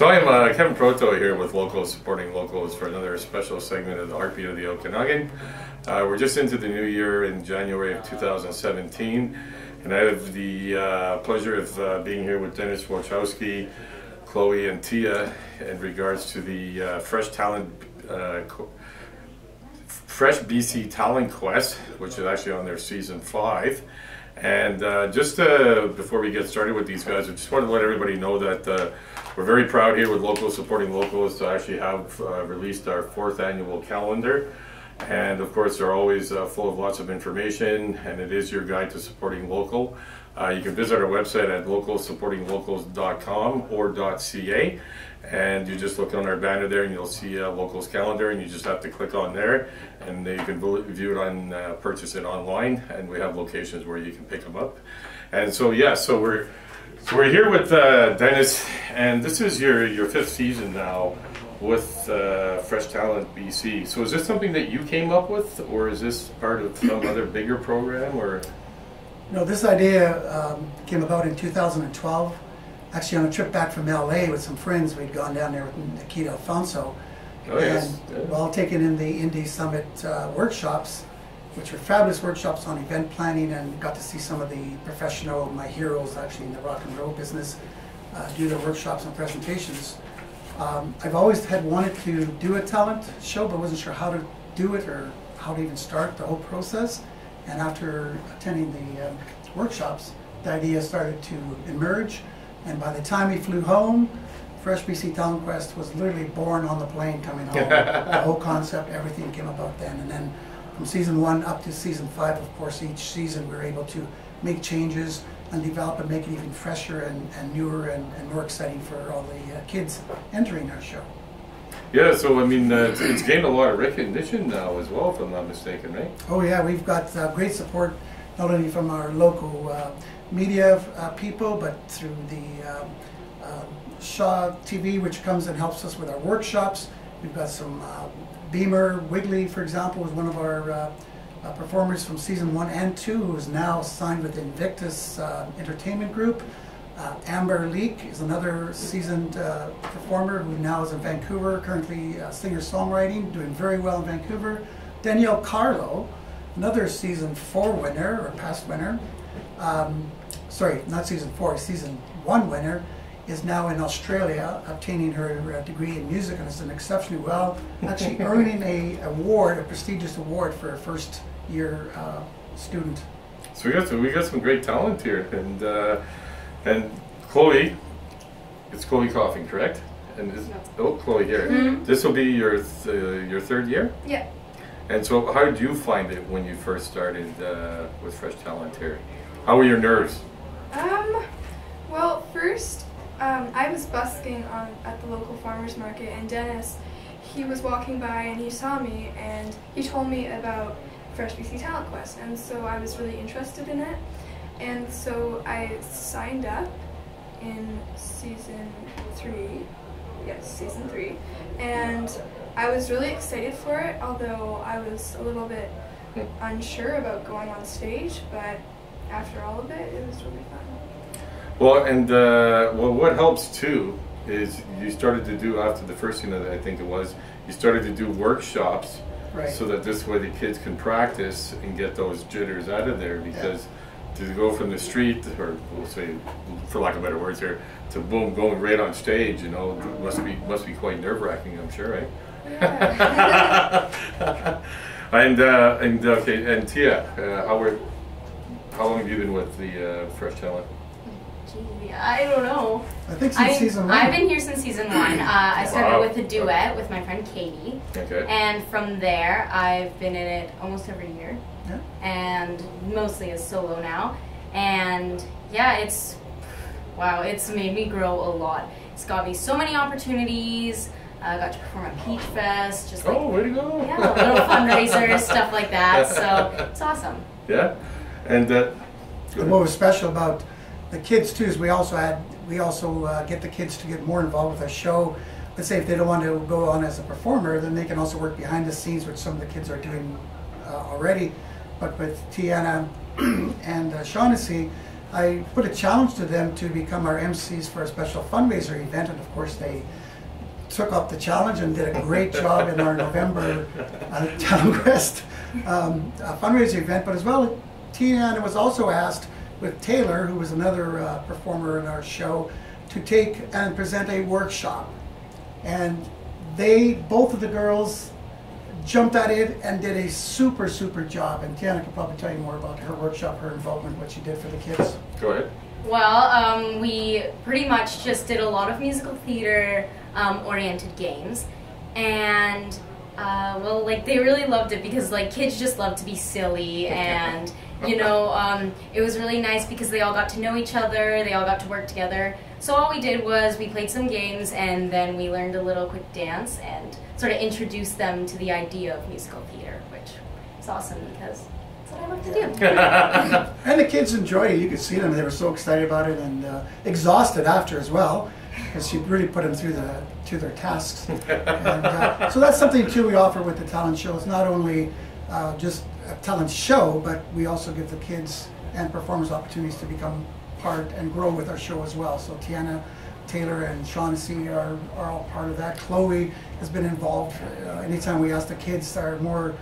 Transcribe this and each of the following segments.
So I'm Kevin Proto here with Locals Supporting Locals for another special segment of the Heartbeat of the Okanagan. We're just into the new year in January of 2017, and I have the pleasure of being here with Denis Chaykowski, Chloe, and Tia in regards to the Fresh BC Talent Quest, which is actually on their season 5. And just before we get started with these guys, I just wanted to let everybody know that we're very proud here with Locals Supporting Locals to actually have released our 4th annual calendar. And of course, they're always full of lots of information, and it is your guide to supporting local. You can visit our website at localsupportinglocals.com or .ca, and you just look on our banner there and you'll see a Locals calendar, and you just have to click on there, and you can view it on, purchase it online, and we have locations where you can pick them up. And so yeah, so we're here with Denis, and this is your 5th season now with Fresh Talent BC. So is this something that you came up with, or is this part of some other bigger program, or? No, this idea came about in 2012. Actually, on a trip back from LA with some friends, we'd gone down there with Nikita Alfonso. Oh, yes. And while taking in the Indie Summit workshops, which were fabulous workshops on event planning, and got to see some of the professional, my heroes actually in the rock and roll business, do their workshops and presentations. I've always had wanted to do a talent show, but wasn't sure how to do it or how to even start the whole process. And after attending the workshops, the idea started to emerge. And by the time we flew home, Fresh BC Talent Quest was literally born on the plane coming home. The whole concept, everything came about then. And then from season 1 up to season 5, of course, each season we were able to make changes and develop and make it even fresher and newer and more exciting for all the kids entering our show. Yeah, so I mean, it's gained a lot of recognition now as well, if I'm not mistaken, right? Oh yeah, we've got great support, not only from our local media people, but through the Shaw TV, which comes and helps us with our workshops. We've got some Beamer Wigley, for example, was one of our performers from season 1 and 2, who is now signed with Invictus Entertainment Group. Amber Leak is another seasoned performer who now is in Vancouver, currently singer-songwriting, doing very well in Vancouver. Danielle Carlo, another season 4 winner, or past winner, sorry, not season 4, season 1 winner, is now in Australia obtaining her degree in music, and has done exceptionally well, actually earning a prestigious award for a first-year student. So we got some great talent here, and Chloe, it's Chloe coughing, correct? And oh, Chloe here. Mm-hmm. This will be your 3rd year? Yeah. And so how did you find it when you first started with Fresh Talent here? How were your nerves? Well, first, I was busking at the local farmers market, and Denis, he was walking by and he saw me and he told me about Fresh BC Talent Quest, and so I was really interested in it. And so I signed up in season 3, yes, season 3, and I was really excited for it, although I was a little bit unsure about going on stage, but after all of it, it was really fun. Well, and well, what helps too is you started to do, after the first season, I think it was, you started to do workshops, right, so that this way the kids can practice and get those jitters out of there, because to go from the street, or we'll say, for lack of better words here, to boom, going right on stage, you know, must be quite nerve-wracking, I'm sure, right? Yeah. And Tia, how long have you been with the Fresh Talent? Gee, I don't know. I think since season 1. I've been here since season 1. I started with a duet with my friend Katie. Okay. And from there, I've been in it almost every year. Yeah. And mostly as solo now. And yeah, it's made me grow a lot. It's got me so many opportunities. I got to perform at Peach Fest, just like, way to go! Yeah, little fundraisers, stuff like that. So it's awesome. Yeah, and what was special about the kids too is we also get the kids to get more involved with our show. Let's say if they don't want to go on as a performer, then they can also work behind the scenes, which some of the kids are doing already. But with Tiana and Shaughnessy, I put a challenge to them to become our MCs for a special fundraiser event, and of course they took up the challenge and did a great job in our November Talent Quest fundraiser event. But as well, Tiana was also asked with Taylor, who was another performer in our show, to take and present a workshop. And both of the girls jumped at it and did a super job. And Tiana could probably tell you more about her workshop, her involvement, what she did for the kids. Go ahead. Well, we pretty much just did a lot of musical theater oriented games, and well, like, they really loved it because, like, kids just love to be silly, and you know, it was really nice because they all got to know each other, they all got to work together. So all we did was we played some games, and then we learned a little quick dance and sort of introduced them to the idea of musical theater, which is awesome because that's what I love to do. And the kids enjoyed it. You could see them; they were so excited about it, and exhausted after as well, because she really put them through their tasks. And, so that's something too we offer with the talent show. It's not only just a talent show, but we also give the kids and performers opportunities to become part and grow with our show as well. So Tiana, Taylor, and Shaughnessy are all part of that. Chloe has been involved. Anytime we ask the kids, our more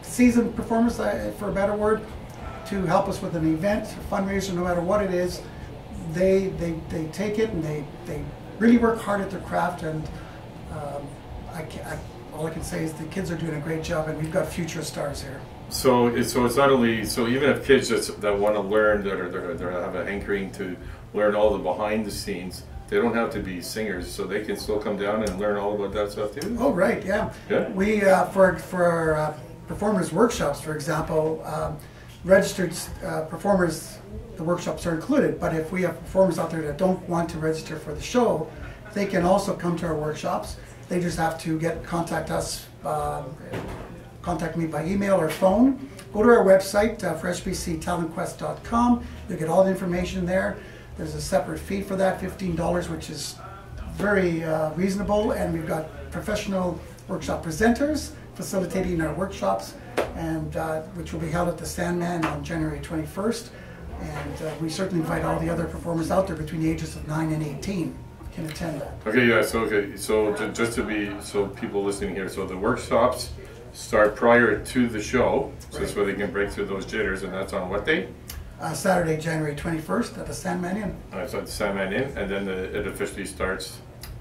seasoned performers, for a better word, to help us with an event, a fundraiser, no matter what it is, they take it and they really work hard at their craft. And all I can say is the kids are doing a great job, and we've got future stars here. So it's not only, so even if kids that want to learn, that have a hankering to learn all the behind the scenes, they don't have to be singers, so they can still come down and learn all about that stuff too. Oh, right, yeah. Yeah. We for our performers workshops, for example, registered performers, the workshops are included. But if we have performers out there that don't want to register for the show, they can also come to our workshops. They just have to contact us. Contact me by email or phone. Go to our website, freshbctalentquest.com. You'll get all the information there. There's a separate fee for that, $15, which is very reasonable. And we've got professional workshop presenters facilitating our workshops, and which will be held at the Sandman on January 21st. And we certainly invite all the other performers out there between the ages of 9 and 18 can attend that. Okay, yeah. So just to be, so people listening here, so the workshops start prior to the show, so that's where they can break through those jitters, and that's on what day? Saturday, January 21st at the Sandman Inn. So at the Sandman Inn, and then it officially starts?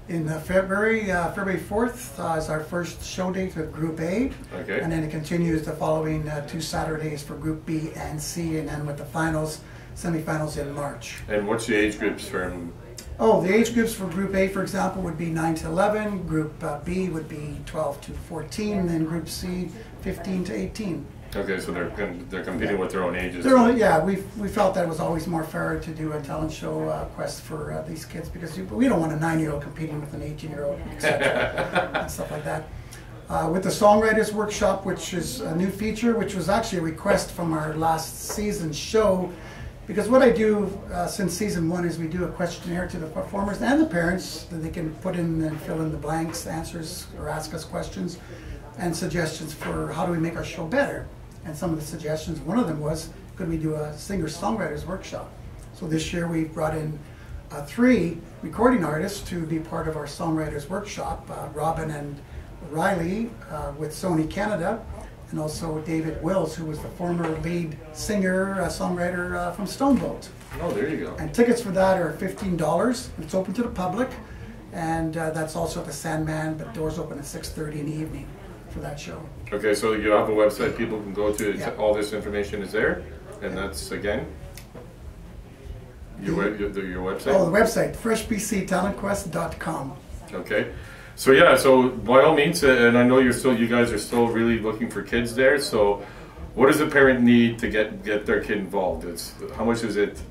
In February 4th is our first show date with Group A. Okay. And then it continues the following 2 Saturdays for Group B and C, and then with the finals, semifinals in March. And what's the age groups for them? Oh, the age groups for Group A, for example, would be 9 to 11, Group B would be 12 to 14, and then Group C, 15 to 18. Okay, so they're competing with their own ages. Yeah, we felt that it was always more fair to do a talent show quest for these kids, because we don't want a 9-year-old competing with an 18-year-old, etc. and stuff like that. With the Songwriters Workshop, which is a new feature, which was actually a request from our last season show, because what I do since season 1 is we do a questionnaire to the performers and the parents that they can put in and fill in the blanks, answers, or ask us questions and suggestions for how do we make our show better. And some of the suggestions, one of them was, could we do a singer-songwriters workshop? So this year we brought in 3 recording artists to be part of our songwriters workshop, Robin and Riley with Sony Canada, and also David Wills, who was the former lead singer, songwriter from Stoneboat. Oh, there you go. And tickets for that are $15. It's open to the public, and that's also at the Sandman, but doors open at 6:30 in the evening for that show. Okay, so you have a website people can go to. Yeah. All this information is there, and that's again your website. Oh, the website, freshbctalentquest.com. Okay. So yeah, so by all means, and I know you guys are still really looking for kids there. So, what does a parent need to get their kid involved? How much is it?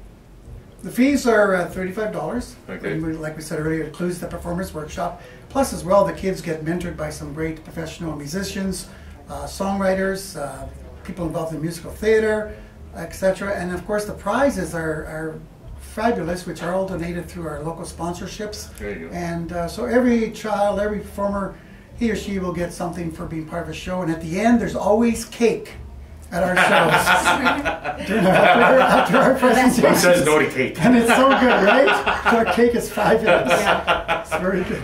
The fees are $35. Okay. And like we said earlier, it includes the performance workshop. Plus, as well, the kids get mentored by some great professional musicians, songwriters, people involved in musical theater, etc. And of course, the prizes are fabulous, which are all donated through our local sponsorships. There you go. And so every child, every performer, he or she will get something for being part of a show. And at the end, there's always cake. at our shows. after our presentation. Who says no to cake? And it's so good, right? Our cake is fabulous. Yeah. It's very good.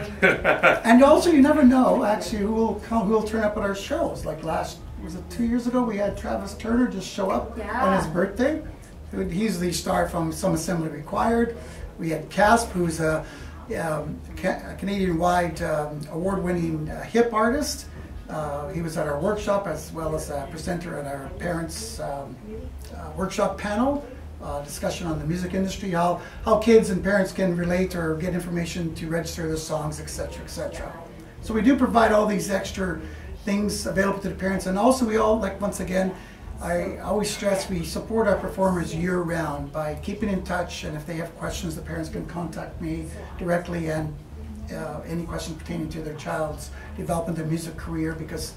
And also, you never know, actually, who will turn up at our shows. Like was it 2 years ago, we had Travis Turner just show up on his birthday. He's the star from Some Assembly Required. We had Casp, who's a Canadian-wide award-winning hip artist. He was at our workshop as well as a presenter at our parents' workshop panel, discussion on the music industry, how kids and parents can relate or get information to register their songs, etc., etc. So we do provide all these extra things available to the parents, and also we all, like, once again, I always stress we support our performers year-round by keeping in touch, and if they have questions, the parents can contact me directly, and any questions pertaining to their child's development, their music career, because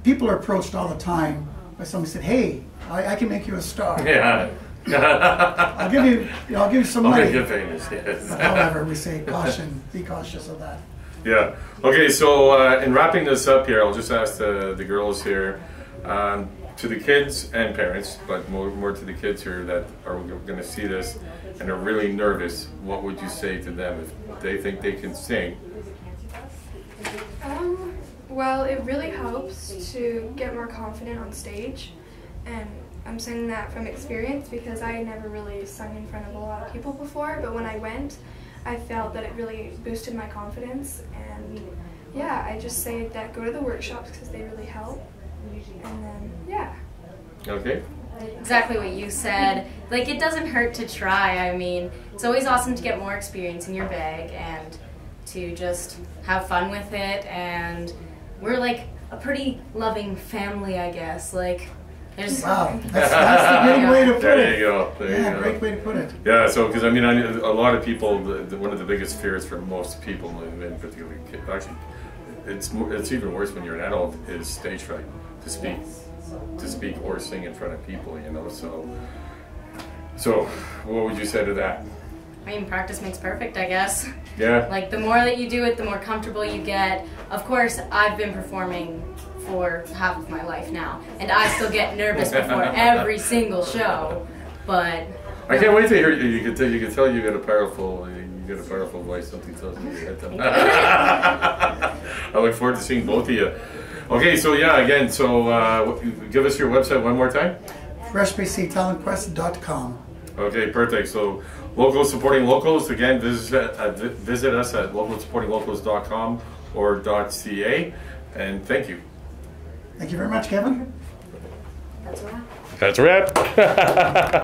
people are approached all the time by somebody said, "Hey, I can make you a star. Yeah. I'll give you some money." Okay, get famous. Yes. However, we say caution, be cautious of that. Yeah. Okay, so in wrapping this up here, I'll just ask the girls here, to the kids and parents, but more to the kids here that are going to see this and are really nervous, what would you say to them if they think they can sing? Well, it really helps to get more confident on stage, and I'm saying that from experience because I had never really sung in front of a lot of people before, but when I went, I felt that it really boosted my confidence, and yeah, I just say that go to the workshops because they really help, and then yeah. Okay. Exactly what you said. Like, it doesn't hurt to try. I mean, it's always awesome to get more experience in your bag and to just have fun with it, and we're like a pretty loving family, I guess. Like, there's... Wow, that's a great way to put it. There you go. There you go. Great way to put it. Yeah, so because I mean, a lot of people, one of the biggest fears for most people, and particularly kids, actually, it's even worse when you're an adult, is stage fright, to speak or sing in front of people, you know. So what would you say to that? I mean, practice makes perfect, I guess. Yeah. Like, the more that you do it, the more comfortable you get. Of course, I've been performing for half of my life now, and I still get nervous before every single show. But I can't wait to hear you. You can tell you got a powerful voice. Something tells me you got that. I look forward to seeing both of you. Okay, so yeah, again, so give us your website one more time. FreshBCTalentQuest.com. Okay, perfect. So locals supporting locals. Again, visit us at localsupportinglocals.com or .ca. And thank you. Thank you very much, Kevin. that's a wrap. That's a wrap.